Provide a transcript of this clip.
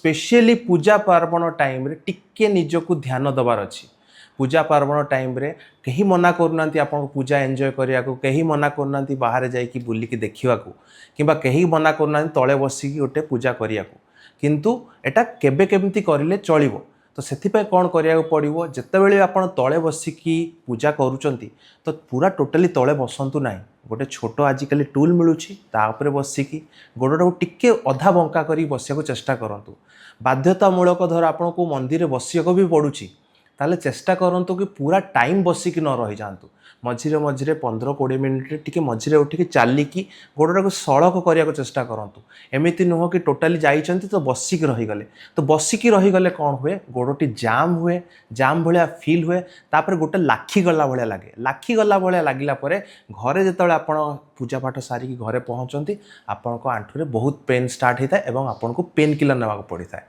Specially पूजा पार्वण time रे टिके निजको ध्यान दबार अच्छी। पूजा पार्वण टाइम रे कहीं मना करूना आपन पूजा एंजॉय करिया को, कहीं मना करूना बाहर जाइकी बुलिकी देखा कि कहीं मना करूना तले बसिकी गोटे पूजा करिया को, किंतु एटा केबे केमती करिले चलिबो। तो सेथिपाई कौन करिया पड़िबो, जेतेबेले आपण तले बसिकी पूजा करूचंती तो पूरा टोटली तले बसंतु नाही। गोटे छोट आजिकल टूल मिलूची तापर बसिकी गोड़टा टिके अधा बंका करी बसिया चेष्टा करंतु। बाध्यतामूलक धर आपन को मंदिर बसिया भी पड़ुची ताले चेष्टा करंतु कि पूरा टाइम बसिकी न रही जातु। मझिरे मझिरे 15-20 मिनिट टिके मझिरे उठिकी चालिकी गोड़टा को सड़क करिया चेष्टा करंतु। एमिति नुह कि टोटाली जाइचंती तो बसिकी रही गले, तो बसिकी रही गले कौन हुए, गोड़टी जाम हुए, जाम भलिया फील हुए, तापर गोटे लाखी गला भलिया लागे। लाखी गला भलिया लागिला परे घरे जेतेबेले आपण पूजा पाठ सारिकी घरे पहुंचंती आपनको आंठुरे बहुत पेन स्टार्ट होता है एवं आपनको पेन किलर नेबाक पड़ता है।